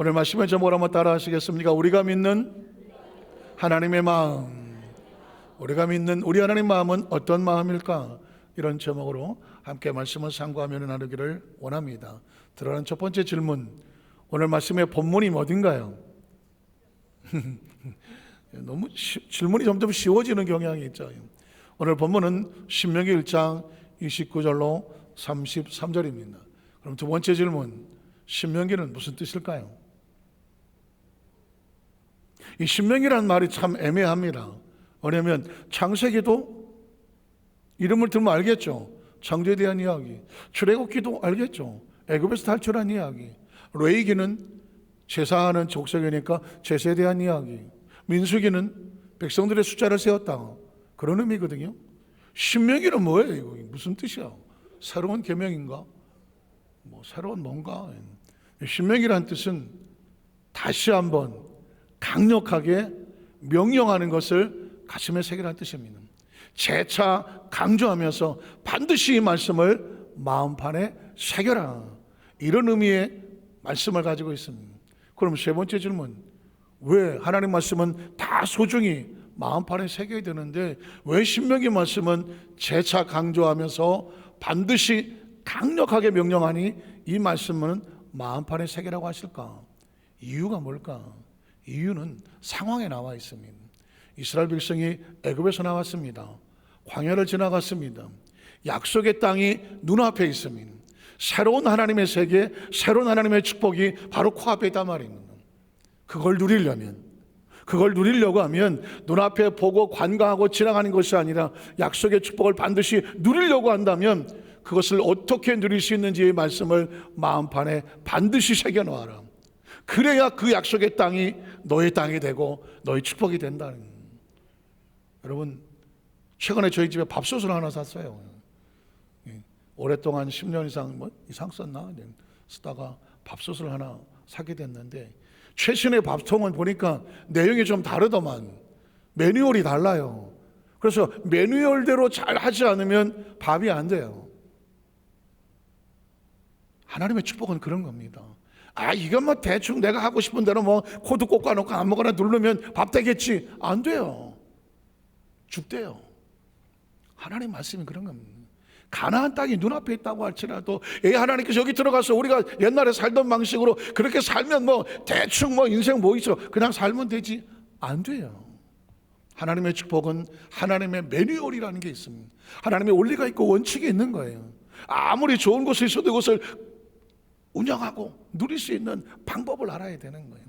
오늘 말씀의 제목을 한번 따라 하시겠습니까? 우리가 믿는 하나님의 마음. 우리가 믿는 우리 하나님 마음은 어떤 마음일까? 이런 제목으로 함께 말씀을 상고하며 나누기를 원합니다. 들어가는 첫 번째 질문, 오늘 말씀의 본문이 어딘가요? 너무 질문이 점점 쉬워지는 경향이 있죠. 오늘 본문은 신명기 1장 29절로 33절입니다. 그럼 두 번째 질문, 신명기는 무슨 뜻일까요? 이 신명기라는 말이 참 애매합니다. 왜냐하면 창세기도 이름을 들으면 알겠죠. 창조에 대한 이야기, 출애굽기도 알겠죠. 애굽에서 탈출한 이야기, 레위기는 제사하는 족속이니까 제사에 대한 이야기, 민수기는 백성들의 숫자를 세웠다, 그런 의미거든요. 신명기는 뭐예요? 이거 무슨 뜻이야? 새로운 계명인가? 뭐 새로운 뭔가? 신명기라는 뜻은 다시 한번 강력하게 명령하는 것을 가슴에 새기라는 뜻입니다. 재차 강조하면서 반드시 이 말씀을 마음판에 새겨라, 이런 의미의 말씀을 가지고 있습니다. 그럼 세 번째 질문, 왜 하나님 말씀은 다 소중히 마음판에 새겨야 되는데 왜 신명기 말씀은 재차 강조하면서 반드시 강력하게 명령하니 이 말씀은 마음판에 새기라고 하실까? 이유가 뭘까? 이유는 상황에 나와 있습니다. 이스라엘 백성이 애굽에서 나왔습니다. 광야를 지나갔습니다. 약속의 땅이 눈앞에 있습니다. 새로운 하나님의 세계, 새로운 하나님의 축복이 바로 코앞에 있단 말입니다. 그걸 누리려고 하면 눈앞에 보고 관광하고 지나가는 것이 아니라 약속의 축복을 반드시 누리려고 한다면 그것을 어떻게 누릴 수 있는지의 말씀을 마음판에 반드시 새겨놓아라. 그래야 그 약속의 땅이 너의 땅이 되고 너의 축복이 된다는 거예요. 여러분, 최근에 저희 집에 밥솥을 하나 샀어요. 오랫동안 10년 이상 썼나? 쓰다가 밥솥을 하나 사게 됐는데 최신의 밥통은 보니까 내용이 좀 다르더만, 매뉴얼이 달라요. 그래서 매뉴얼대로 잘 하지 않으면 밥이 안 돼요. 하나님의 축복은 그런 겁니다. 이건 뭐 대충 내가 하고 싶은 대로 뭐 코드 꽂아놓고 아무거나 누르면 밥 되겠지. 안 돼요. 죽대요. 하나님 말씀이 그런 겁니다. 가나안 땅이 눈앞에 있다고 할지라도 하나님께서 여기 들어가서 우리가 옛날에 살던 방식으로 그렇게 살면 뭐 대충 뭐 인생 뭐 있어 그냥 살면 되지. 안 돼요. 하나님의 축복은 하나님의 매뉴얼이라는 게 있습니다. 하나님의 원리가 있고 원칙이 있는 거예요. 아무리 좋은 곳에 있어도 그것을 운영하고 누릴 수 있는 방법을 알아야 되는 거예요.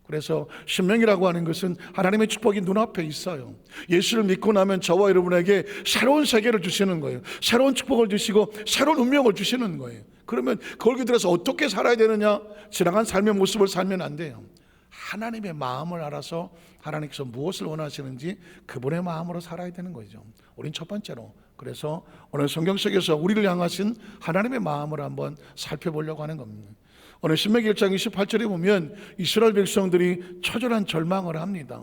그래서 신명이라고 하는 것은 하나님의 축복이 눈앞에 있어요. 예수를 믿고 나면 저와 여러분에게 새로운 세계를 주시는 거예요. 새로운 축복을 주시고 새로운 운명을 주시는 거예요. 그러면 거기 들어서 어떻게 살아야 되느냐? 지나간 삶의 모습을 살면 안 돼요. 하나님의 마음을 알아서 하나님께서 무엇을 원하시는지 그분의 마음으로 살아야 되는 거죠. 우린 첫 번째로, 그래서 오늘 성경 속에서 우리를 향하신 하나님의 마음을 한번 살펴보려고 하는 겁니다. 오늘 신명기 1장 28절에 보면 이스라엘 백성들이 처절한 절망을 합니다.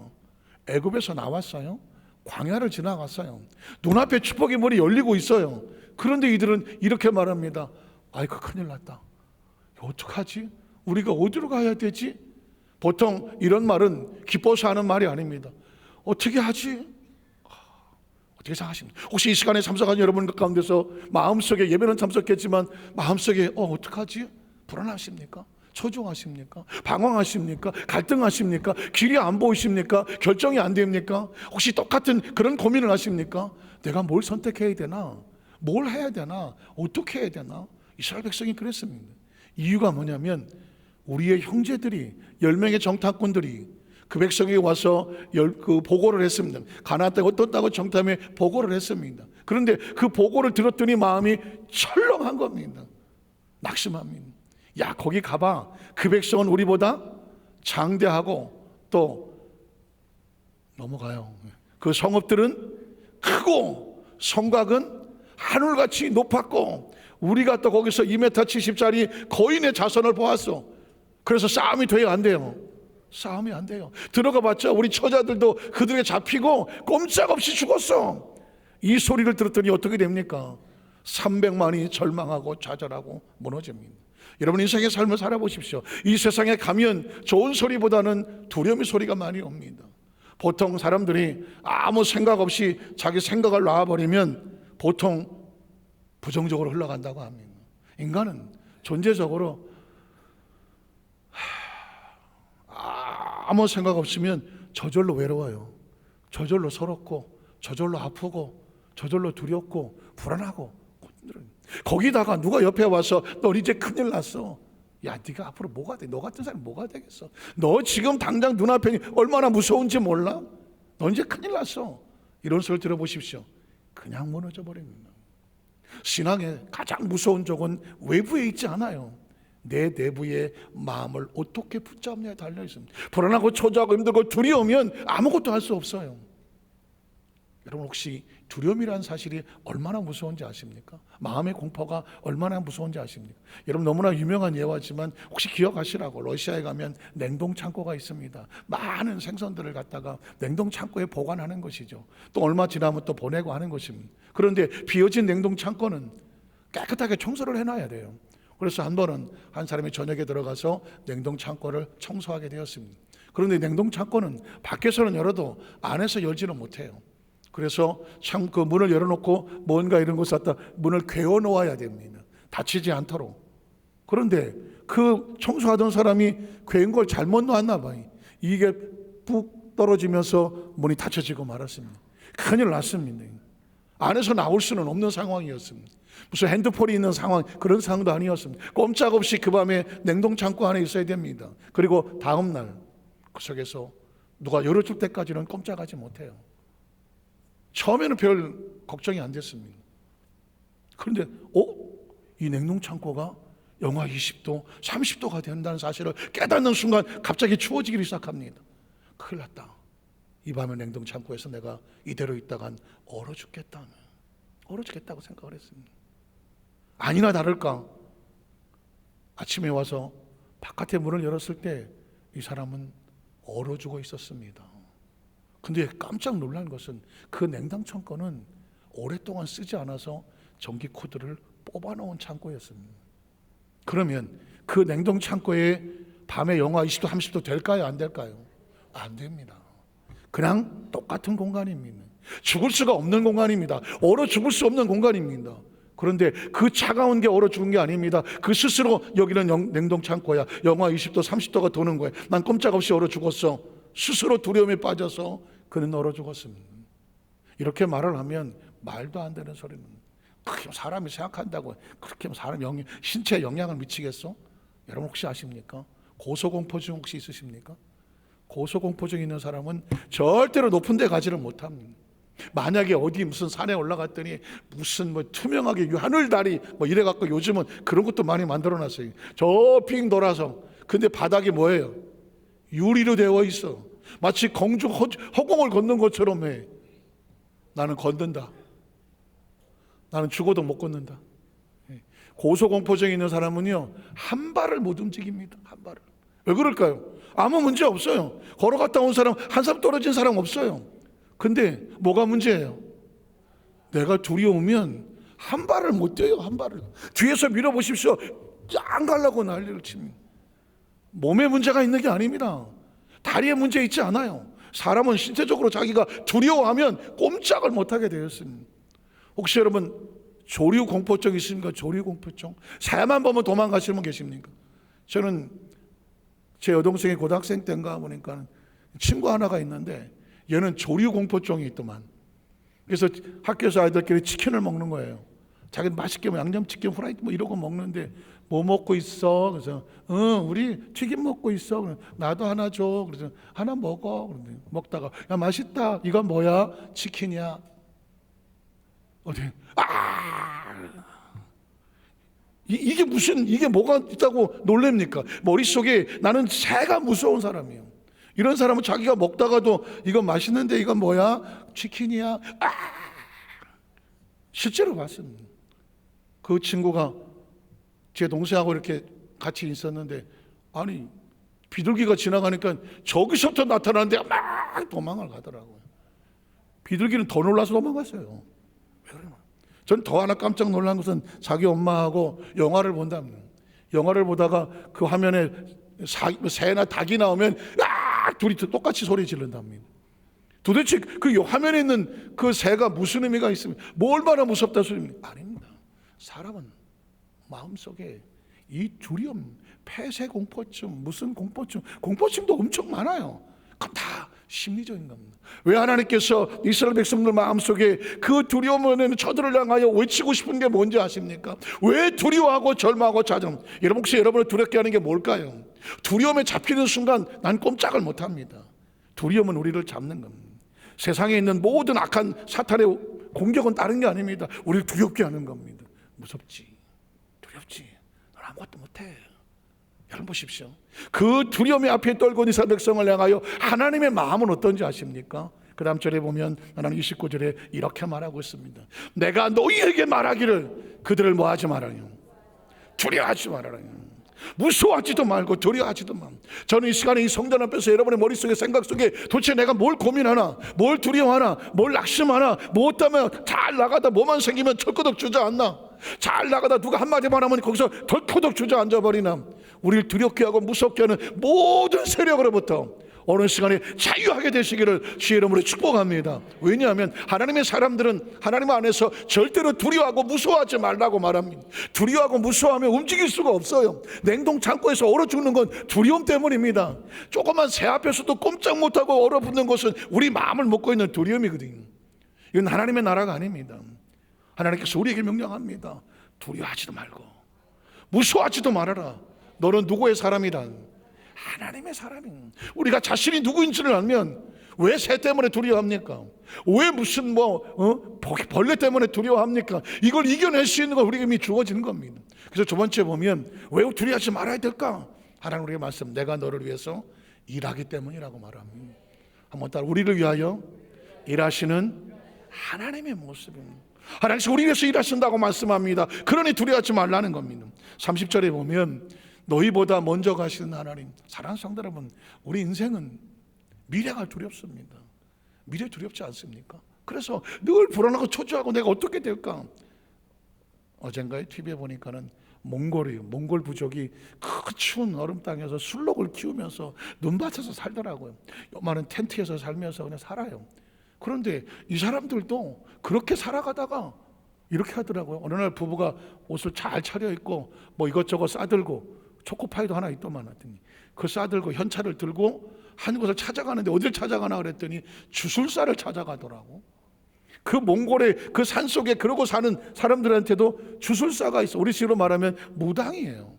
애굽에서 나왔어요. 광야를 지나갔어요. 눈앞에 축복의 문이 열리고 있어요. 그런데 이들은 이렇게 말합니다. 아이고, 큰일 났다. 어떡하지? 우리가 어디로 가야 되지? 보통 이런 말은 기뻐서 하는 말이 아닙니다. 어떻게 하지? 어떻게 생각하십니까? 혹시 이 시간에 참석한 여러분 가운데서 마음속에, 예배는 참석했지만 마음속에 어떡하지? 불안하십니까? 초조하십니까? 방황하십니까? 갈등하십니까? 길이 안 보이십니까? 결정이 안 됩니까? 혹시 똑같은 그런 고민을 하십니까? 내가 뭘 선택해야 되나? 뭘 해야 되나? 어떻게 해야 되나? 이스라엘 백성이 그랬습니다. 이유가 뭐냐면 우리의 형제들이 10명의 정탐꾼들이 그 백성에게 와서 그 보고를 했습니다. 가나안 땅이 어떻다고 정탐에 보고를 했습니다. 그런데 그 보고를 들었더니 마음이 철렁한 겁니다. 낙심합니다. 야, 거기 가봐. 그 백성은 우리보다 장대하고 또 넘어가요. 그 성읍들은 크고 성곽은 하늘같이 높았고 우리가 또 거기서 2m 70짜리 거인의 자손을 보았어. 그래서 싸움이 돼요, 안 돼요? 싸움이 안 돼요. 들어가 봤자 우리 처자들도 그들에게 잡히고 꼼짝없이 죽었어. 이 소리를 들었더니 어떻게 됩니까? 300만이 절망하고 좌절하고 무너집니다. 여러분 인생의 삶을 살아보십시오. 이 세상에 가면 좋은 소리보다는 두려움의 소리가 많이 옵니다. 보통 사람들이 아무 생각 없이 자기 생각을 놔버리면 보통 부정적으로 흘러간다고 합니다. 인간은 존재적으로 아무 생각 없으면 저절로 외로워요. 저절로 서럽고 저절로 아프고 저절로 두렵고 불안하고. 거기다가 누가 옆에 와서 너 이제 큰일 났어. 야, 네가 앞으로 뭐가 돼? 너 같은 사람이 뭐가 되겠어? 너 지금 당장 눈앞에 얼마나 무서운지 몰라? 너 이제 큰일 났어. 이런 소리 들어보십시오. 그냥 무너져 버립니다. 신앙의 가장 무서운 적은 외부에 있지 않아요. 내 내부의 마음을 어떻게 붙잡느냐에 달려 있습니다. 불안하고 초조하고 힘들고 두려우면 아무것도 할 수 없어요. 여러분 혹시 두려움이라는 사실이 얼마나 무서운지 아십니까? 마음의 공포가 얼마나 무서운지 아십니까? 여러분 너무나 유명한 예화지만 혹시 기억하시라고, 러시아에 가면 냉동 창고가 있습니다. 많은 생선들을 갖다가 냉동 창고에 보관하는 것이죠. 또 얼마 지나면 또 보내고 하는 것입니다. 그런데 비어진 냉동 창고는 깨끗하게 청소를 해놔야 돼요. 그래서 한 번은 한 사람이 저녁에 들어가서 냉동 창고를 청소하게 되었습니다. 그런데 냉동 창고는 밖에서는 열어도 안에서 열지는 못해요. 그래서 그 문을 열어놓고 뭔가 이런 것을 갖다 문을 괴어 놓아야 됩니다. 다치지 않도록. 그런데 그 청소하던 사람이 괴인 걸 잘못 놨나 봐요. 이게 푹 떨어지면서 문이 닫혀지고 말았습니다. 큰일 났습니다. 안에서 나올 수는 없는 상황이었습니다. 무슨 핸드폰이 있는 상황, 그런 상황도 아니었습니다. 꼼짝없이 그 밤에 냉동창고 안에 있어야 됩니다. 그리고 다음날 그 속에서 누가 열어줄 때까지는 꼼짝하지 못해요. 처음에는 별 걱정이 안 됐습니다. 그런데 이 냉동창고가 영하 20도, 30도가 된다는 사실을 깨닫는 순간 갑자기 추워지기 시작합니다. 큰일 났다. 이 밤에 냉동창고에서 내가 이대로 있다간 얼어 죽겠다고 생각을 했습니다. 아니나 다를까 아침에 와서 바깥에 문을 열었을 때 이 사람은 얼어 죽어 있었습니다. 근데 깜짝 놀란 것은 그 냉동창고는 오랫동안 쓰지 않아서 전기 코드를 뽑아놓은 창고였습니다. 그러면 그 냉동창고에 밤에 영하 20도, 30도 될까요? 안 될까요? 안 됩니다. 그냥 똑같은 공간입니다. 죽을 수가 없는 공간입니다. 얼어 죽을 수 없는 공간입니다. 그런데 그 차가운 게 얼어 죽은 게 아닙니다. 그 스스로 여기는 냉동창고야. 영하 20도, 30도가 도는 거야. 난 꼼짝없이 얼어 죽었어. 스스로 두려움에 빠져서 그는 얼어 죽었습니다. 이렇게 말을 하면 말도 안 되는 소리는, 그렇게 사람이 생각한다고 그렇게 사람 신체에 영향을 미치겠어? 여러분 혹시 아십니까? 고소공포증 혹시 있으십니까? 고소공포증 있는 사람은 절대로 높은 데 가지를 못합니다. 만약에 어디 무슨 산에 올라갔더니 무슨 투명하게 하늘다리 이래갖고 요즘은 그런 것도 많이 만들어놨어요. 저 빙 돌아서. 근데 바닥이 뭐예요? 유리로 되어 있어. 마치 공중 허공을 걷는 것처럼 해. 나는 걷는다. 나는 죽어도 못 걷는다. 고소공포증이 있는 사람은요, 한 발을 못 움직입니다. 한 발을. 왜 그럴까요? 아무 문제 없어요. 걸어갔다 온 사람, 한 사람 떨어진 사람 없어요. 근데 뭐가 문제예요? 내가 두려우면 한 발을 못 떼요. 한 발을. 뒤에서 밀어보십시오. 짱 가려고 난리를 칩니다. 몸에 문제가 있는 게 아닙니다. 다리에 문제 있지 않아요. 사람은 신체적으로 자기가 두려워하면 꼼짝을 못하게 되었습니다. 혹시 여러분 조류공포증 있습니까? 조류공포증. 새만 보면 도망가시는 분 계십니까? 저는 제 여동생이 고등학생 때인가 보니까 친구 하나가 있는데 얘는 조류공포증이 있더만. 그래서 학교에서 아이들끼리 치킨을 먹는 거예요. 자기는 맛있게 양념치킨, 후라이드 이러고 먹는데 뭐 먹고 있어? 그래서 우리 튀김 먹고 있어. 나도 하나 줘. 그래서 하나 먹어. 그런데 먹다가 야 맛있다. 이건 뭐야? 치킨이야. 어디? 이게 뭐가 있다고 놀랍니까? 머릿속에 나는 새가 무서운 사람이에요. 이런 사람은 자기가 먹다가도 이건 맛있는데 이건 뭐야? 치킨이야. 실제로 봤습니다. 그 친구가 제 동생하고 이렇게 같이 있었는데 아니 비둘기가 지나가니까 저기서부터 나타나는데 막 도망을 가더라고요. 비둘기는 더 놀라서 도망갔어요. 왜 그러나? 전 더 하나 깜짝 놀란 것은 자기 엄마하고 영화를 본답니다. 영화를 보다가 그 화면에 새나 닭이 나오면 둘이 똑같이 소리 지른답니다. 도대체 그 화면에 있는 그 새가 무슨 의미가 있습니까? 뭐 얼마나 무섭다 소리입니까? 아닙니다. 사람은 마음속에 이 두려움, 폐쇄 공포증, 무슨 공포증도 엄청 많아요. 그건 다 심리적인 겁니다. 왜 하나님께서 이스라엘 백성들 마음속에 그 두려움을 저들을 향하여 외치고 싶은 게 뭔지 아십니까? 왜 두려워하고 절망하고 좌절? 여러분 혹시 여러분을 두렵게 하는 게 뭘까요? 두려움에 잡히는 순간 난 꼼짝을 못합니다. 두려움은 우리를 잡는 겁니다. 세상에 있는 모든 악한 사탄의 공격은 다른 게 아닙니다. 우리를 두렵게 하는 겁니다. 무섭지, 두렵지, 넌 아무것도 못해. 여러분 보십시오. 그 두려움의 앞에 떨고 있는 이스라엘 백성을 향하여 하나님의 마음은 어떤지 아십니까? 그 다음 절에 보면 하나님 29절에 이렇게 말하고 있습니다. 내가 너희에게 말하기를 그들을 뭐하지 말아요? 두려워하지 말아요. 무서워하지도 말고 두려워하지도 마. 저는 이 시간에 이 성전 앞에서 여러분의 머릿속에 생각 속에 도대체 내가 뭘 고민하나, 뭘 두려워하나, 뭘 낙심하나, 뭐 어떠면 잘 나가다 뭐만 생기면 철거덕 주저앉나, 잘 나가다 누가 한마디만 하면 거기서 덜커덕 주저앉아버리나, 우리를 두렵게 하고 무섭게 하는 모든 세력으로부터 어느 시간에 자유하게 되시기를 주의 이름으로 축복합니다. 왜냐하면 하나님의 사람들은 하나님 안에서 절대로 두려워하고 무서워하지 말라고 말합니다. 두려워하고 무서워하면 움직일 수가 없어요. 냉동 창고에서 얼어 죽는 건 두려움 때문입니다. 조그만 새 앞에서도 꼼짝 못하고 얼어붙는 것은 우리 마음을 먹고 있는 두려움이거든요. 이건 하나님의 나라가 아닙니다. 하나님께서 우리에게 명령합니다. 두려워하지도 말고 무서워하지도 말아라. 너는 누구의 사람이란? 하나님의 사람이. 우리가 자신이 누구인지를 알면 왜 새 때문에 두려워합니까? 왜 무슨 벌레 때문에 두려워합니까? 이걸 이겨낼 수 있는 건 우리에게 이미 주어지는 겁니다. 그래서 두 번째 보면 왜 두려워하지 말아야 될까? 하나님 우리에게 말씀, 내가 너를 위해서 일하기 때문이라고 말합니다. 한번 따라, 우리를 위하여 일하시는 하나님의 모습입니다. 하나님께서 우리 위해서 일하신다고 말씀합니다. 그러니 두려워하지 말라는 겁니다. 30절에 보면 너희보다 먼저 가시는 하나님. 사랑하는 성도 여러분, 우리 인생은 미래가 두렵습니다. 미래 두렵지 않습니까? 그래서 늘 불안하고 초조하고 내가 어떻게 될까? 어젠가에 TV에 보니까는 몽골 부족이 그 추운 얼음 땅에서 술록을 키우면서 눈밭에서 살더라고요. 요만한 텐트에서 살면서 그냥 살아요. 그런데 이 사람들도 그렇게 살아가다가 이렇게 하더라고요. 어느 날 부부가 옷을 잘 차려입고 뭐 이것저것 싸들고 초코파이도 하나 있더만 하더니 그 싸들고 현찰을 들고 한 곳을 찾아가는데 어딜 찾아가나 그랬더니 주술사를 찾아가더라고. 그 몽골의 그 산속에 그러고 사는 사람들한테도 주술사가 있어. 우리 식으로 말하면 무당이에요.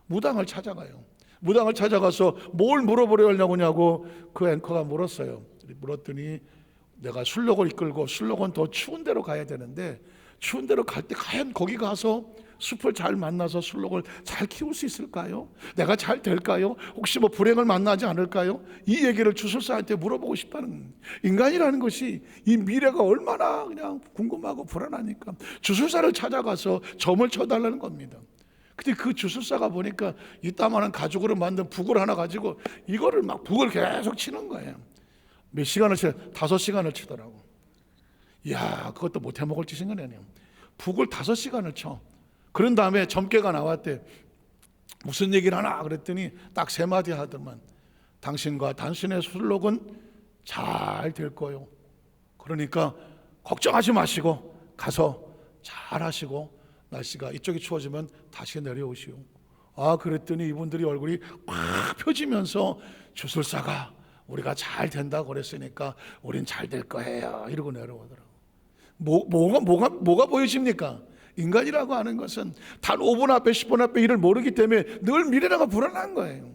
무당을 찾아가요. 무당을 찾아가서 뭘 물어보려 하냐고 그 앵커가 물었어요. 물었더니 내가 술록을 이끌고 술록은 더 추운 데로 가야 되는데 추운 데로 갈 때 과연 거기 가서 숲을 잘 만나서 술록을 잘 키울 수 있을까요? 내가 잘 될까요? 혹시 뭐 불행을 만나지 않을까요? 이 얘기를 주술사한테 물어보고 싶다는. 인간이라는 것이 이 미래가 얼마나 그냥 궁금하고 불안하니까 주술사를 찾아가서 점을 쳐달라는 겁니다. 근데 그 주술사가 보니까 이따만한 가죽으로 만든 북을 하나 가지고 이거를 막 북을 계속 치는 거예요. 몇 시간을 쳐? 5시간을 치더라고. 이야, 그것도 못 해먹을 짓인 거네요. 북을 5시간을 쳐. 그런 다음에 점괘가 나왔대. 무슨 얘기를 하나 그랬더니 딱 3마디 하더만. 당신과 당신의 술록은 잘 될 거요. 그러니까 걱정하지 마시고 가서 잘 하시고 날씨가 이쪽이 추워지면 다시 내려오시오. 아, 그랬더니 이분들이 얼굴이 팍 펴지면서 주술사가 우리가 잘 된다고 그랬으니까 우린 잘 될 거예요 이러고 내려오더라고. 뭐가 보여집니까? 인간이라고 하는 것은 단 5분 앞에 10분 앞에 일을 모르기 때문에 늘 미래가 불안한 거예요.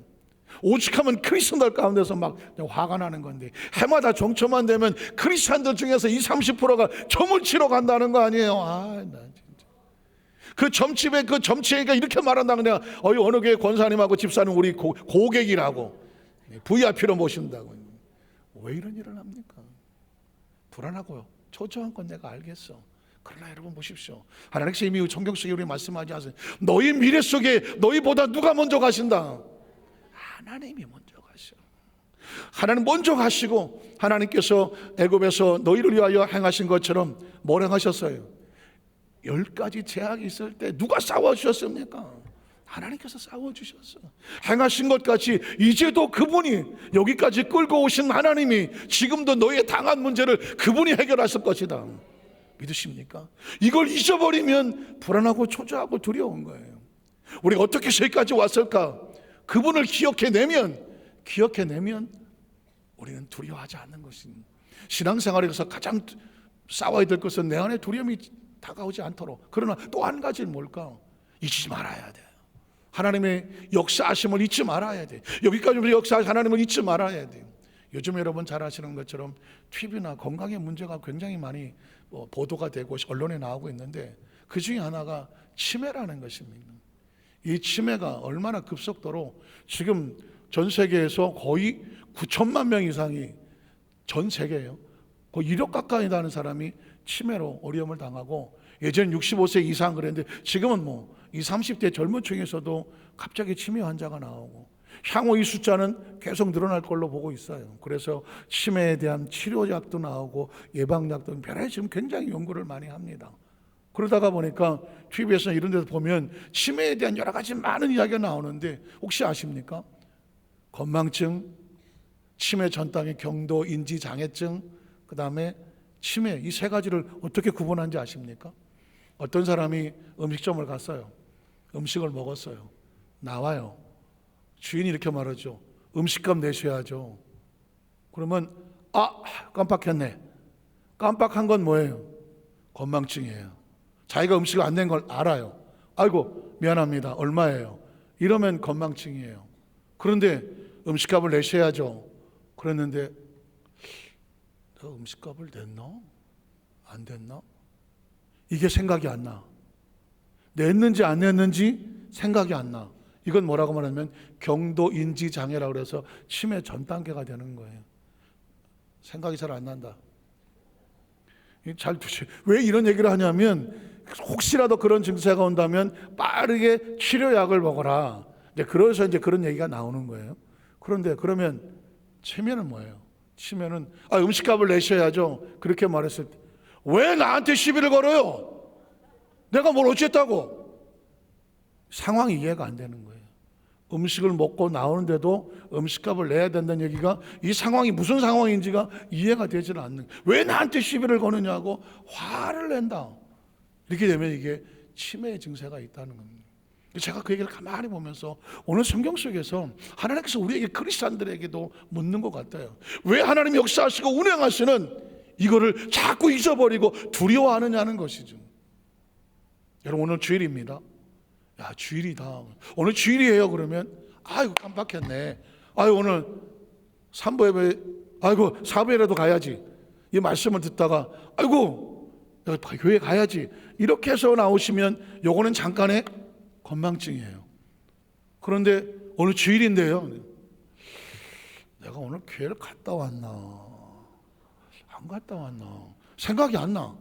오죽하면 크리스천들 가운데서 막 화가 나는 건데 해마다 종초만 되면 크리스천들 중에서 20-30%가 점을 치러 간다는 거 아니에요. 아, 나 진짜. 그 점집에 그 점치가 이렇게 말한다. 그냥 어느 교회 권사님하고 집사님 우리 고객이라고 VIP로 모신다고. 왜 이런 일을 합니까? 불안하고요. 초조한 건 내가 알겠어. 그러나 여러분 보십시오. 하나님께서 이미 성경 속에 우리 말씀하지 않으세요? 너희 미래 속에 너희보다 누가 먼저 가신다? 하나님이 먼저 가셔. 하나님 먼저 가시고 하나님께서 애굽에서 너희를 위하여 행하신 것처럼 뭘 행하셨어요? 10가지 제약이 있을 때 누가 싸워주셨습니까? 하나님께서 싸워주셨어. 행하신 것 같이 이제도 그분이 여기까지 끌고 오신 하나님이 지금도 너의 당한 문제를 그분이 해결하실 것이다. 믿으십니까? 이걸 잊어버리면 불안하고 초조하고 두려운 거예요. 우리가 어떻게 저기까지 왔을까? 그분을 기억해내면 우리는 두려워하지 않는 것입니다. 신앙생활에서 가장 싸워야 될 것은 내 안에 두려움이 다가오지 않도록. 그러나 또 한 가지는 뭘까? 잊지 말아야 돼요. 하나님의 역사하심을 잊지 말아야 돼. 여기까지 역사하신 하나님을 잊지 말아야 돼요. 요즘 여러분 잘 아시는 것처럼 TV나 건강의 문제가 굉장히 많이 보도가 되고 언론에 나오고 있는데 그 중에 하나가 치매라는 것입니다. 이 치매가 얼마나 급속도로 지금 전 세계에서 거의 9천만 명 이상이 전 세계예요. 거의 1억 가까이 되는 사람이 치매로 어려움을 당하고 예전 65세 이상 그랬는데 지금은 이 30대 젊은 층에서도 갑자기 치매 환자가 나오고 향후 이 숫자는 계속 늘어날 걸로 보고 있어요. 그래서 치매에 대한 치료약도 나오고 예방약도 별에 지금 굉장히 연구를 많이 합니다. 그러다가 보니까 TV에서 이런 데서 보면 치매에 대한 여러 가지 많은 이야기가 나오는데 혹시 아십니까? 건망증, 치매 전당의 경도 인지 장애증, 그 다음에 치매, 이 세 가지를 어떻게 구분하는지 아십니까? 어떤 사람이 음식점을 갔어요. 음식을 먹었어요. 나와요. 주인이 이렇게 말하죠. 음식값 내셔야죠. 그러면 깜빡했네. 깜빡한 건 뭐예요? 건망증이에요. 자기가 음식을 안 낸 걸 알아요. 아이고 미안합니다. 얼마예요? 이러면 건망증이에요. 그런데 음식값을 내셔야죠. 그랬는데 너 음식값을 냈나? 안 됐나? 이게 생각이 안 나. 냈는지 안 냈는지 생각이 안 나. 이건 뭐라고 말하면 경도인지장애라고 그래서 치매 전 단계가 되는 거예요. 생각이 잘 안 난다. 잘 두시. 왜 이런 얘기를 하냐면 혹시라도 그런 증세가 온다면 빠르게 치료약을 먹어라. 그래서 이제 그런 얘기가 나오는 거예요. 그런데 그러면 치매는 뭐예요? 치매는 음식값을 내셔야죠. 그렇게 말했을 때 왜 나한테 시비를 걸어요? 내가 뭘 어쨌다고? 상황이 이해가 안 되는 거예요. 음식을 먹고 나오는데도 음식값을 내야 된다는 얘기가 이 상황이 무슨 상황인지가 이해가 되지는 않는 거예요. 왜 나한테 시비를 거느냐고 화를 낸다. 이렇게 되면 이게 치매의 증세가 있다는 겁니다. 제가 그 얘기를 가만히 보면서 오늘 성경 속에서 하나님께서 우리에게 크리스찬들에게도 묻는 것 같아요. 왜 하나님이 역사하시고 운행하시는 이거를 자꾸 잊어버리고 두려워하느냐는 것이죠. 여러분 오늘 주일입니다. 야 주일이다. 오늘 주일이에요. 그러면 아이고 깜빡했네. 오늘 3부 예배 아이고 4부 예배라도 가야지. 이 말씀을 듣다가 아이고 교회 가야지. 이렇게 해서 나오시면 요거는 잠깐의 건망증이에요. 그런데 오늘 주일인데요. 내가 오늘 교회를 갔다 왔나 안 갔다 왔나 생각이 안 나.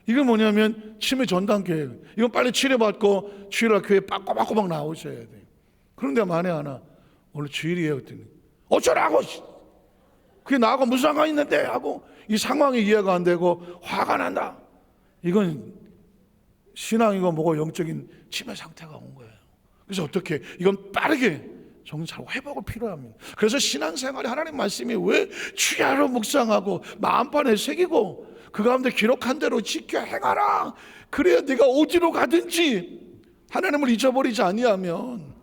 이건 뭐냐면 치매 전 단계. 이건 빨리 치료받고 주일날 교회 빠꼬박꼬박 나오셔야 돼요. 그런데 만에 하나 오늘 주일이에요 그랬더니 어쩌라고 그게 나하고 무슨 상관이 있는데 하고 이 상황이 이해가 안 되고 화가 난다. 이건 신앙이고 뭐고 영적인 치매 상태가 온 거예요. 그래서 어떻게 이건 빠르게 정신 회복을 필요합니다. 그래서 신앙생활에 하나님 말씀이 왜 주야로 묵상하고 마음판에 새기고 그 가운데 기록한 대로 지켜 행하라. 그래야 네가 어디로 가든지 하나님을 잊어버리지 아니하면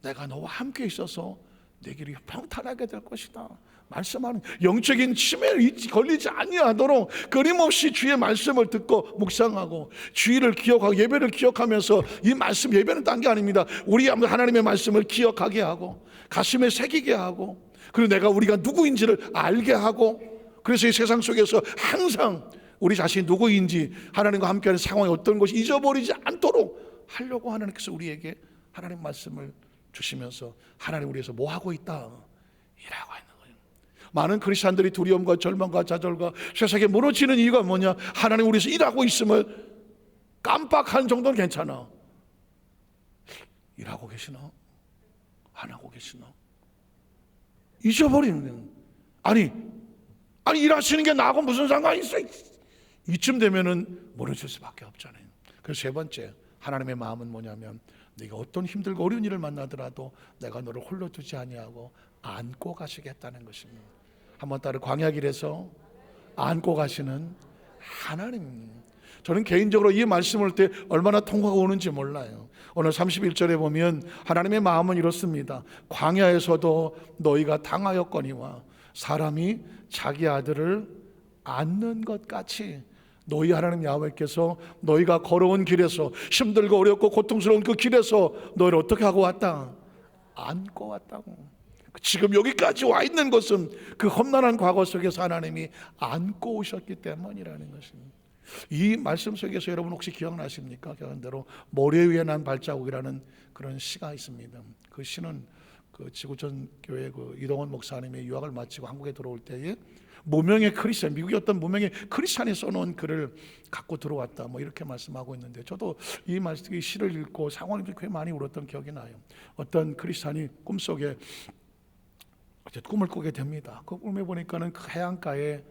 내가 너와 함께 있어서 내 길이 평탄하게 될 것이다. 말씀하는 영적인 치매에 걸리지 아니하도록 끊임없이 주의 말씀을 듣고 묵상하고 주의를 기억하고 예배를 기억하면서 이 말씀 예배는 딴 게 아닙니다. 우리 하나님의 말씀을 기억하게 하고 가슴에 새기게 하고 그리고 우리가 누구인지를 알게 하고 그래서 이 세상 속에서 항상 우리 자신이 누구인지 하나님과 함께하는 상황이 어떤 것이 잊어버리지 않도록 하려고 하나님께서 우리에게 하나님 말씀을 주시면서 하나님 우리에서 뭐 하고 있다 이라고 하는 거예요. 많은 크리스찬들이 두려움과 절망과 좌절과 세상에 무너지는 이유가 뭐냐? 하나님 우리에서 일하고 있음을 깜빡한 정도는 괜찮아. 일하고 계시나? 안 하고 계시나? 잊어버리는 거예요. 아니 일하시는 게 나하고 무슨 상관이 있어? 이쯤 되면은 무너질 수밖에 없잖아요. 그래서 세 번째 하나님의 마음은 뭐냐면 네가 어떤 힘들고 어려운 일을 만나더라도 내가 너를 홀로 두지 아니하고 안고 가시겠다는 것입니다. 한번 따라 광야길에서 안고 가시는 하나님. 저는 개인적으로 이 말씀을 때 얼마나 통과가 오는지 몰라요. 오늘 31절에 보면 하나님의 마음은 이렇습니다. 광야에서도 너희가 당하였거니와 사람이 자기 아들을 안는 것 같이 너희 하나님 야훼께서 너희가 걸어온 길에서 힘들고 어렵고 고통스러운 그 길에서 너희를 어떻게 하고 왔다? 안고 왔다고. 지금 여기까지 와 있는 것은 그 험난한 과거 속에서 하나님이 안고 오셨기 때문이라는 것입니다. 이 말씀 속에서 여러분 혹시 기억나십니까? 기억한 모래 위에 난 발자국이라는 그런 시가 있습니다. 그 시는 그 지구촌 교회 그 이동원 목사님의 유학을 마치고 한국에 들어올 때에 무명의 크리스찬, 미국의 어떤 무명의 크리스찬이 써놓은 글을 갖고 들어왔다, 뭐 이렇게 말씀하고 있는데, 저도 이 시를 읽고 상황이 꽤 많이 울었던 기억이 나요. 어떤 크리스찬이 꿈속에 꿈을 꾸게 됩니다. 그 꿈에 보니까는 그 해안가에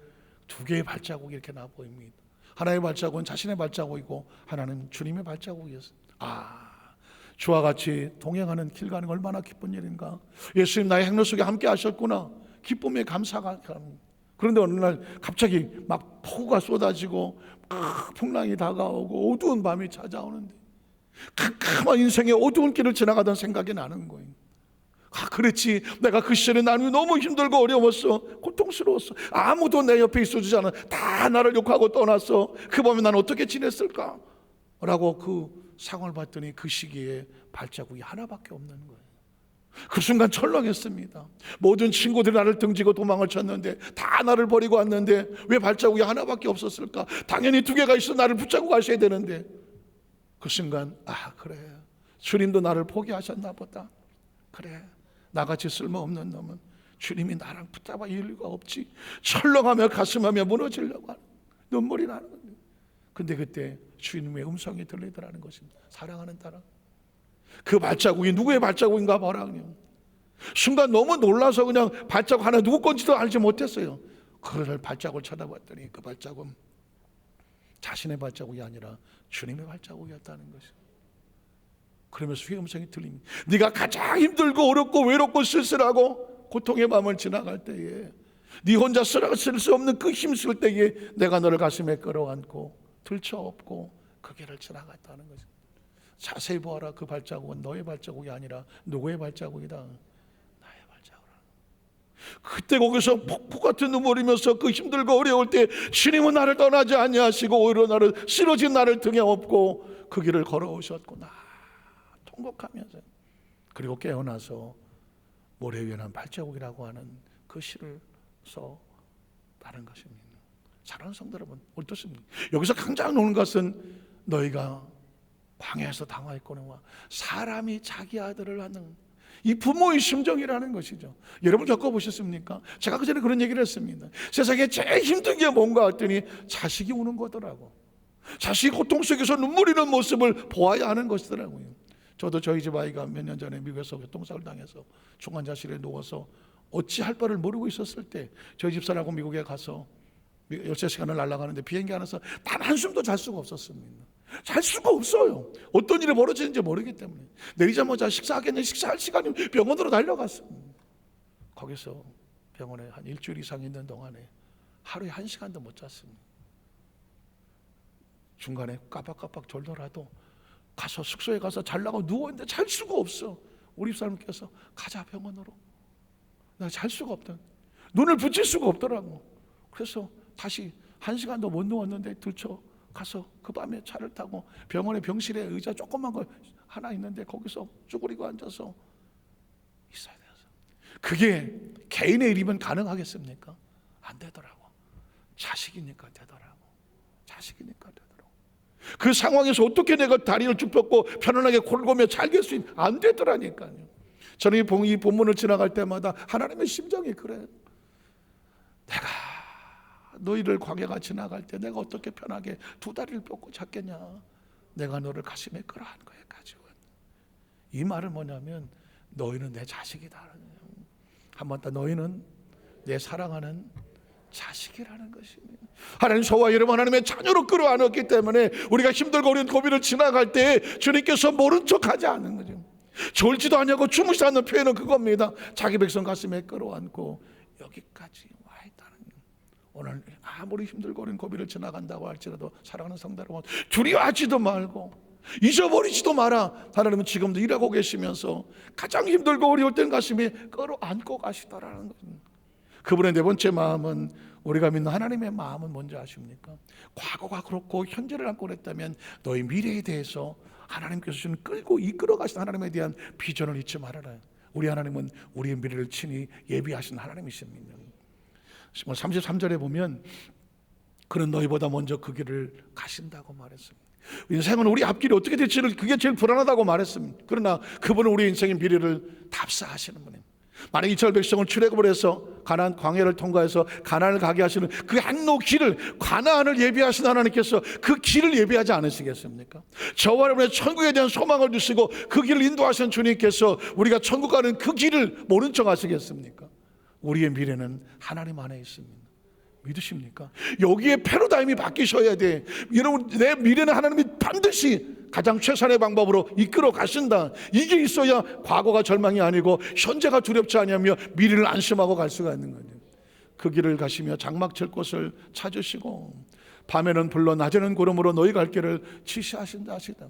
두 개의 발자국이 이렇게 나 보입니다. 하나의 발자국은 자신의 발자국이고 하나는 주님의 발자국이었어요. 주와 같이 동행하는 길 가는 얼마나 기쁜 일인가. 예수님 나의 행로 속에 함께 하셨구나. 기쁨에 감사가. 그런데 어느 날 갑자기 막 폭우가 쏟아지고 풍랑이 다가오고 어두운 밤이 찾아오는데 캄캄한 인생의 어두운 길을 지나가던 생각이 나는 거예요. 그렇지, 내가 그 시절에 나는 너무 힘들고 어려웠어, 고통스러웠어. 아무도 내 옆에 있어주지 않아. 다 나를 욕하고 떠났어. 그 밤에 난 어떻게 지냈을까? 라고 그 상황을 봤더니 그 시기에 발자국이 하나밖에 없는 거예요. 그 순간 철렁했습니다. 모든 친구들이 나를 등지고 도망을 쳤는데, 다 나를 버리고 왔는데 왜 발자국이 하나밖에 없었을까? 당연히 두 개가 있어 나를 붙잡고 가셔야 되는데. 그 순간 그래, 주님도 나를 포기하셨나 보다. 그래, 나같이 쓸모없는 놈은 주님이 나랑 붙잡아 이을 리가 없지. 철렁하며 가슴하며 무너지려고 하는, 눈물이 나는 건데. 근데 그때 주님의 음성이 들리더라는 것입니다. 사랑하는 딸아, 그 발자국이 누구의 발자국인가 보라. 그냥 순간 너무 놀라서 그냥 발자국 하나 누구 건지도 알지 못했어요. 그를 발자국을 쳐다봤더니 그 발자국은 자신의 발자국이 아니라 주님의 발자국이었다는 것이죠. 그러면서 주의 음성이 들립니다. 네가 가장 힘들고 어렵고 외롭고 쓸쓸하고 고통의 마음을 지나갈 때에, 네 혼자 쓸 수 없는 그 힘쓸 때에 내가 너를 가슴에 끌어안고 들쳐업고 그 길을 지나갔다는 거죠. 자세히 보아라. 그 발자국은 너의 발자국이 아니라 누구의 발자국이다? 나의 발자국이다. 그때 거기서 폭포 같은 눈물이면서 그 힘들고 어려울 때 주님은 나를 떠나지 아니하시고 오히려 나를, 쓰러진 나를 등에 업고 그 길을 걸어오셨구나 통곡하면서. 그리고 깨어나서 모래 위에 난 발자국이라고 하는 그 시를 써다는 것입니다. 사랑하는 성도 여러분, 어떻습니까? 여기서 강장 놓는 것은 너희가 광야에서 당하였거니와 사람이 자기 아들을 하는 이 부모의 심정이라는 것이죠. 여러분 겪어보셨습니까? 제가 그전에 그런 얘기를 했습니다. 세상에 제일 힘든 게 뭔가 했더니 자식이 우는 거더라고. 자식이 고통 속에서 눈물이 는 모습을 보아야 하는 것이더라고요. 저도 저희 집 아이가 몇 년 전에 미국에서 교통사고를 당해서 중환자실에 누워서 어찌할 바를 모르고 있었을 때 저희 집사람하고 미국에 가서 13시간을 날아가는데 비행기 안에서 단 한숨도 잘 수가 없었습니다. 잘 수가 없어요. 어떤 일이 벌어지는지 모르기 때문에. 내리자마자 식사하겠냐, 식사할 시간이 병원으로 달려갔습니다. 거기서 병원에 한 일주일 이상 있는 동안에 하루에 1시간도 못 잤습니다. 중간에 깜빡깜빡 졸더라도 가서 숙소에 가서 자려고 누워있는데 잘 수가 없어. 우리 집사람께서 가자 병원으로. 내가 잘 수가 없다. 눈을 붙일 수가 없더라고. 그래서 다시 1시간도 못 누웠는데 들쳐 가서 그 밤에 차를 타고 병원의 병실에 의자 조그만 거 하나 있는데 거기서 쭈그리고 앉아서 있어야 돼서. 그게 개인의 일이면 가능하겠습니까? 안 되더라고. 자식이니까 되더라고. 자식이니까 되더라고. 그 상황에서 어떻게 내가 다리를 쭉 펴고 편안하게 골고며 잘길 수 있는, 안 되더라니까요. 저는 이 본문을 지나갈 때마다 하나님의 심정이 그래요. 내가 너희를 광야가 지나갈 때 내가 어떻게 편하게 두 다리를 뻗고 잤겠냐. 내가 너를 가슴에 끌어안은 거에 가지고. 이 말은 뭐냐면 너희는 내 자식이다. 한번 더, 너희는 내 사랑하는 자식이라는 것입니다. 하나님 저와 여러분 하나님의 자녀로 끌어안았기 때문에 우리가 힘들고 어려운 고비를 지나갈 때 주님께서 모른 척하지 않는 거죠. 졸지도 않냐고 주무시지 않는 표현은 그겁니다. 자기 백성 가슴에 끌어안고 여기까지 와 있다는 거예요. 오늘 아무리 힘들고 어려운 고비를 지나간다고 할지라도 사랑하는 성도 여러분, 두려워하지도 말고 잊어버리지도 마라. 하나님은 지금도 일하고 계시면서 가장 힘들고 어려울 땐 가슴에 끌어안고 가시더라는 거예요. 그분의 네 번째 마음은, 우리가 믿는 하나님의 마음은 뭔지 아십니까? 과거가 그렇고 현재를 안고 그랬다면 너희 미래에 대해서 하나님께서 주는 끌고 이끌어 가신 하나님에 대한 비전을 잊지 말아라. 우리 하나님은 우리의 미래를 친히 예비하신 하나님이십니다. 33절에 보면 그는 너희보다 먼저 그 길을 가신다고 말했습니다. 인생은 우리 앞길이 어떻게 될지를 그게 제일 불안하다고 말했습니다. 그러나 그분은 우리 인생의 미래를 답사하시는 분입니다. 만약 이스라엘 백성을 출애굽을 해서 가나안 광야를 통과해서 가나안을 가게 하시는 그 한로 길을, 가나안을 예비하신 하나님께서 그 길을 예비하지 않으시겠습니까? 저와 여러분의 천국에 대한 소망을 주시고 그 길을 인도하신 주님께서 우리가 천국 가는 그 길을 모른 척 하시겠습니까? 우리의 미래는 하나님 안에 있습니다. 믿으십니까? 여기에 패러다임이 바뀌셔야 돼. 여러분, 내 미래는 하나님이 반드시 가장 최선의 방법으로 이끌어 가신다. 이게 있어야 과거가 절망이 아니고 현재가 두렵지 않으며 미래를 안심하고 갈 수가 있는 거죠. 그 길을 가시며 장막 칠 곳을 찾으시고 밤에는 불로 낮에는 구름으로 너희 갈 길을 지시하신다 하시다.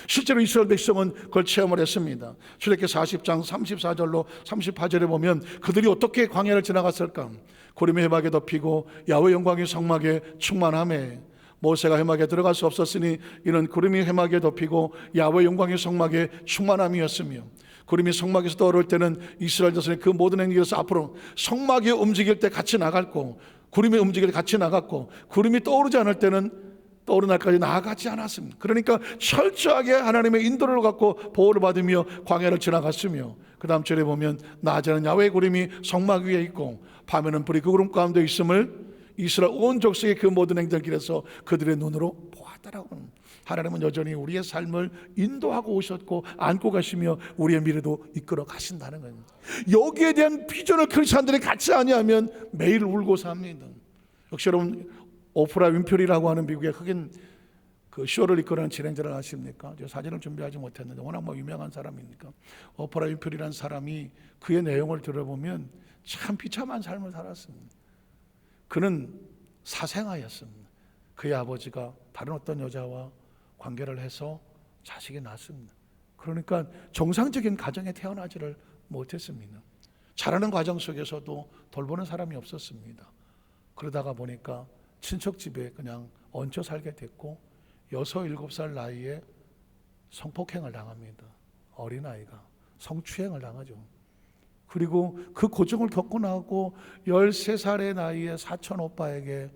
실제로 이스라엘 백성은 그걸 체험을 했습니다. 출애굽기 40장 34절로 38절에 보면 그들이 어떻게 광야를 지나갔을까? 구름이 해막에 덮이고 야훼 영광이 성막에 충만하매 모세가 해막에 들어갈 수 없었으니 이는 구름이 해막에 덮이고 야훼 영광이 성막에 충만함이었으며, 구름이 성막에서 떠오를 때는 이스라엘 자손의 그 모든 행위에서 앞으로 성막이 움직일 때 같이 나갔고, 구름이 움직일 때 같이 나갔고, 구름이 떠오르지 않을 때는 떠오르는 날까지 나아가지 않았습니다. 그러니까 철저하게 하나님의 인도를 갖고 보호를 받으며 광야를 지나갔으며, 그 다음 절에 보면 낮에는 야훼 구름이 성막 위에 있고 밤에는 불이 그 구름 가운데 있음을 이스라엘 온 족속의 그 모든 행전 길에서 그들의 눈으로 보았더라고. 하나님은 여전히 우리의 삶을 인도하고 오셨고 안고 가시며 우리의 미래도 이끌어 가신다는 거예요. 여기에 대한 비전을 크리스찬들이 같이 아니하면 매일 울고 삽니다. 역시 여러분, 오프라 윈프리라고 하는 미국의 흑인 그 쇼를 이끌어가는 진행자를 아십니까? 제가 사진을 준비하지 못했는데 워낙 유명한 사람이니까. 오프라 윈프리라는 사람이 그의 내용을 들어보면 참 비참한 삶을 살았습니다. 그는 사생아였습니다. 그의 아버지가 다른 어떤 여자와 관계를 해서 자식이 낳았습니다. 그러니까 정상적인 가정에 태어나지를 못했습니다. 자라는 과정 속에서도 돌보는 사람이 없었습니다. 그러다가 보니까 친척 집에 그냥 얹혀 살게 됐고 6, 7살 나이에 성폭행을 당합니다. 어린아이가 성추행을 당하죠. 그리고 그 고통을 겪고 나고 13살의 나이에 사촌 오빠에게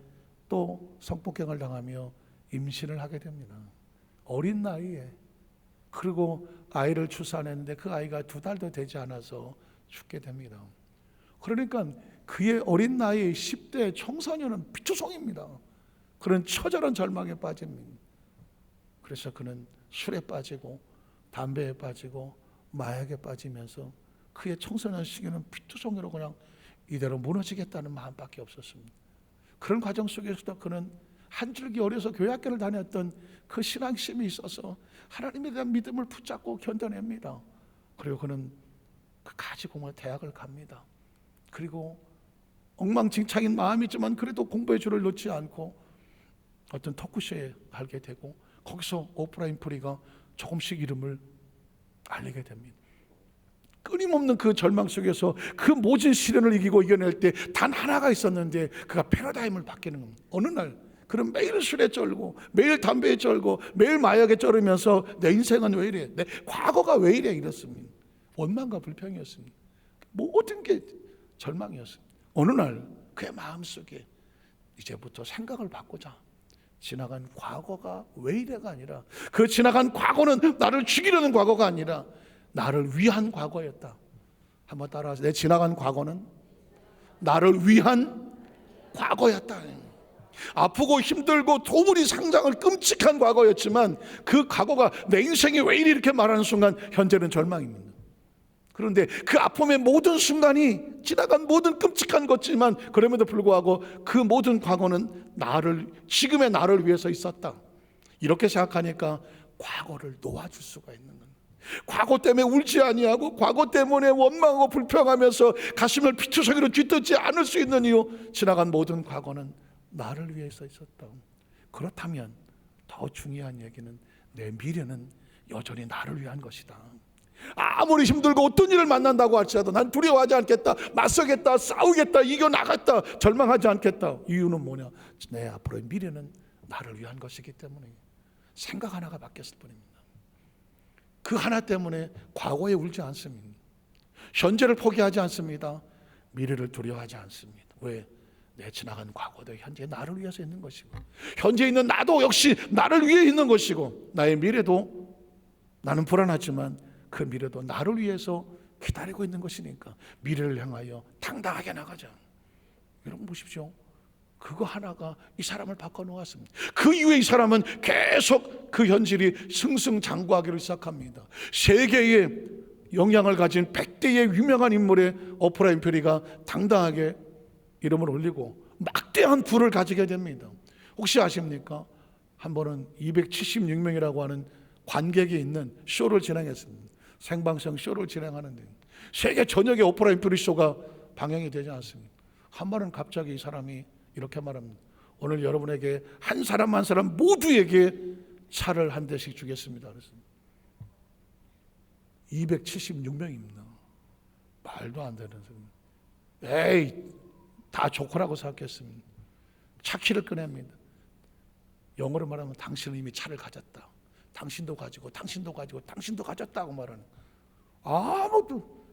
또 성폭행을 당하며 임신을 하게 됩니다. 어린 나이에. 그리고 아이를 출산했는데 그 아이가 2달도 되지 않아서 죽게 됩니다. 그러니까 그의 어린 나이에 10대 청소년은 피투성입니다. 그런 처절한 절망에 빠집니다. 그래서 그는 술에 빠지고 담배에 빠지고 마약에 빠지면서 그의 청소년 시기는 피투성이로 그냥 이대로 무너지겠다는 마음밖에 없었습니다. 그런 과정 속에서도 그는 한 줄기 어려서 교회 학교를 다녔던 그 신앙심이 있어서 하나님에 대한 믿음을 붙잡고 견뎌냅니다. 그리고 그는 끝까지 공부해 대학을 갑니다. 그리고 엉망진창인 마음이지만 그래도 공부의 줄을 놓지 않고 어떤 토크쇼에 가게 되고 거기서 오프라 윈프리가 조금씩 이름을 알리게 됩니다. 끊임없는 그 절망 속에서 그 모진 시련을 이기고 이겨낼 때 단 하나가 있었는데 그가 패러다임을 바뀌는 겁니다. 어느 날 그는 매일 술에 쩔고 매일 담배에 쩔고 매일 마약에 쩔으면서 내 인생은 왜 이래? 내 과거가 왜 이래? 이랬습니다. 원망과 불평이었습니다. 모든 게 절망이었습니다. 어느 날 그의 마음속에 이제부터 생각을 바꾸자. 지나간 과거가 왜 이래가 아니라 그 지나간 과거는 나를 죽이려는 과거가 아니라 나를 위한 과거였다. 한번 따라하세요. 내 지나간 과거는 나를 위한 과거였다. 아프고 힘들고 도무리 상상을 끔찍한 과거였지만 그 과거가 내 인생이 왜 이렇게 말하는 순간 현재는 절망입니다. 그런데 그 아픔의 모든 순간이 지나간 모든 끔찍한 것지만 그럼에도 불구하고 그 모든 과거는 지금의 나를 위해서 있었다. 이렇게 생각하니까 과거를 놓아줄 수가 있는 거예요. 과거 때문에 울지 아니하고 과거 때문에 원망하고 불평하면서 가슴을 피투성이로 쥐뜯지 않을 수 있는 이유, 지나간 모든 과거는 나를 위해서 있었다. 그렇다면 더 중요한 얘기는 내 미래는 여전히 나를 위한 것이다. 아무리 힘들고 어떤 일을 만난다고 할지라도 난 두려워하지 않겠다. 맞서겠다. 싸우겠다. 이겨나갔다. 절망하지 않겠다. 이유는 뭐냐? 내 앞으로의 미래는 나를 위한 것이기 때문에. 생각 하나가 바뀌었을 뿐입니다. 그 하나 때문에 과거에 울지 않습니다. 현재를 포기하지 않습니다. 미래를 두려워하지 않습니다. 왜? 내 지나간 과거도 현재 나를 위해서 있는 것이고, 현재 있는 나도 역시 나를 위해 있는 것이고, 나의 미래도 나는 불안하지만 그 미래도 나를 위해서 기다리고 있는 것이니까 미래를 향하여 당당하게 나가자. 여러분 보십시오. 그거 하나가 이 사람을 바꿔놓았습니다. 그 이후에 이 사람은 계속 그 현실이 승승장구하기를 시작합니다. 세계에 영향을 가진 100대의 유명한 인물의 오프라 윈프리가 당당하게 이름을 올리고 막대한 부를 가지게 됩니다. 혹시 아십니까? 한 번은 276명이라고 하는 관객이 있는 쇼를 진행했습니다. 생방송 쇼를 진행하는데 세계 전역의 오프라 윈프리 쇼가 방영이 되지 않습니다. 한 번은 갑자기 이 사람이 이렇게 말합니다. 오늘 여러분에게 한 사람 한 사람 모두에게 차를 한 대씩 주겠습니다. 그랬습니다. 276명입니다. 말도 안 되는 소리. 에이, 다 조커라고 생각했습니다. 차 키를 꺼냅니다. 영어로 말하면 당신은 이미 차를 가졌다. 당신도 가지고 당신도 가지고 당신도 가졌다고 말하는. 아무도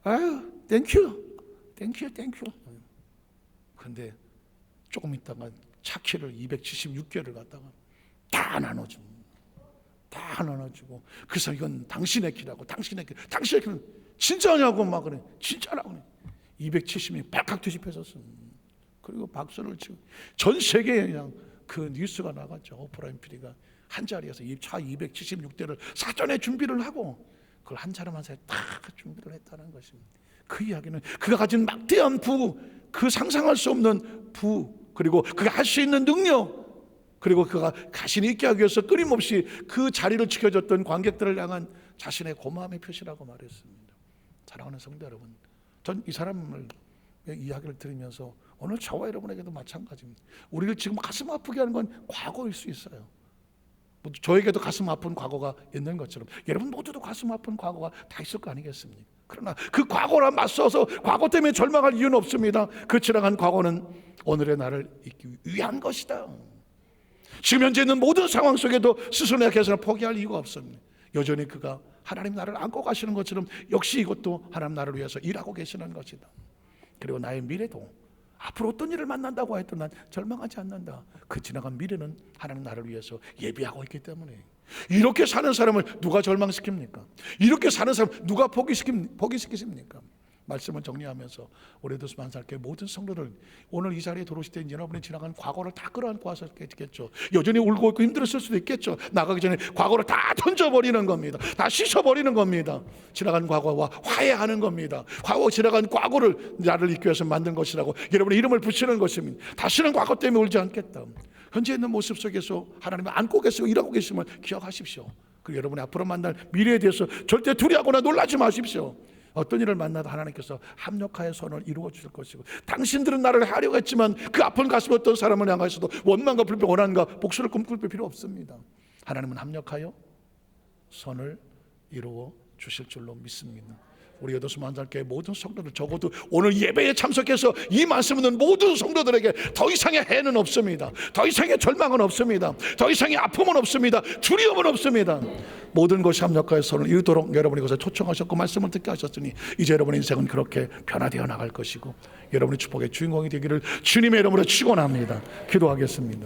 아유 땡큐 근데 조금 있다가 차 키를 276개를 갖다가 다 나눠줍니다. 다 나눠주고, 그래서 이건 당신의 키라고, 당신의 키는 진짜냐고 막 그래. 진짜라고 그래. 270명이 발칵 뒤집혀졌습니다. 그리고 박수를 치고 전 세계에 그냥 그 뉴스가 나갔죠. 오프라 윈프리가 한 자리에서 이 차 276대를 사전에 준비를 하고 그걸 한 사람 한 사람 다 준비를 했다는 것입니다. 그 이야기는 그가 가진 막대한 부, 그 상상할 수 없는 부, 그리고 그가 할 수 있는 능력, 그리고 그가 자신이 있게 하기 위해서 끊임없이 그 자리를 지켜줬던 관객들을 향한 자신의 고마움의 표시라고 말했습니다. 사랑하는 성도 여러분, 전 이 사람을 이야기를 들으면서 오늘 저와 여러분에게도 마찬가지입니다. 우리를 지금 가슴 아프게 하는 건 과거일 수 있어요. 저에게도 가슴 아픈 과거가 있는 것처럼 여러분 모두도 가슴 아픈 과거가 다 있을 거 아니겠습니까? 그러나 그 과거랑 맞서서 과거 때문에 절망할 이유는 없습니다. 그 지나간 과거는 오늘의 나를 있기 위한 것이다. 지금 현재 있는 모든 상황 속에도 스스로의 개선을 포기할 이유가 없습니다. 여전히 그가 하나님 나를 안고 가시는 것처럼 역시 이것도 하나님 나를 위해서 일하고 계시는 것이다. 그리고 나의 미래도 앞으로 어떤 일을 만난다고 해도 난 절망하지 않는다. 그 지나간 미래는 하나님 나를 위해서 예비하고 있기 때문에. 이렇게 사는 사람을 누가 절망시킵니까? 이렇게 사는 사람 누가 포기시키십니까? 말씀을 정리하면서 우리 에도스 만살교회 모든 성도들, 오늘 이 자리에 들어오실 때 여러분이 지나간 과거를 다 끌어안고 왔었겠죠. 여전히 울고 있고 힘들었을 수도 있겠죠. 나가기 전에 과거를 다 던져버리는 겁니다. 다 씻어버리는 겁니다. 지나간 과거와 화해하는 겁니다. 지나간 과거를 나를 잊기 위해서 만든 것이라고 여러분의 이름을 붙이는 것입니다. 다시는 과거 때문에 울지 않겠다. 현재 있는 모습 속에서 하나님을 안고 계시고 일하고 계심을 기억하십시오. 그리고 여러분의 앞으로 만날 미래에 대해서 절대 두려워하거나 놀라지 마십시오. 어떤 일을 만나도 하나님께서 합력하여 선을 이루어 주실 것이고, 당신들은 나를 하려고 했지만 그 아픈 가슴 어떤 사람을 향해서도 원망과 불평, 원한과 복수를 꿈꿀 필요 없습니다. 하나님은 합력하여 선을 이루어 주실 줄로 믿습니다. 우리 에도스 만살교회 모든 성도들, 적어도 오늘 예배에 참석해서 이 말씀을 듣는 모든 성도들에게 더 이상의 해는 없습니다. 더 이상의 절망은 없습니다. 더 이상의 아픔은 없습니다. 두려움은 없습니다. 모든 것이 합력하여 선을 이루도록 여러분이 그것을 초청하셨고 말씀을 듣게 하셨으니 이제 여러분의 인생은 그렇게 변화되어 나갈 것이고 여러분의 축복의 주인공이 되기를 주님의 이름으로 축원합니다. 기도하겠습니다.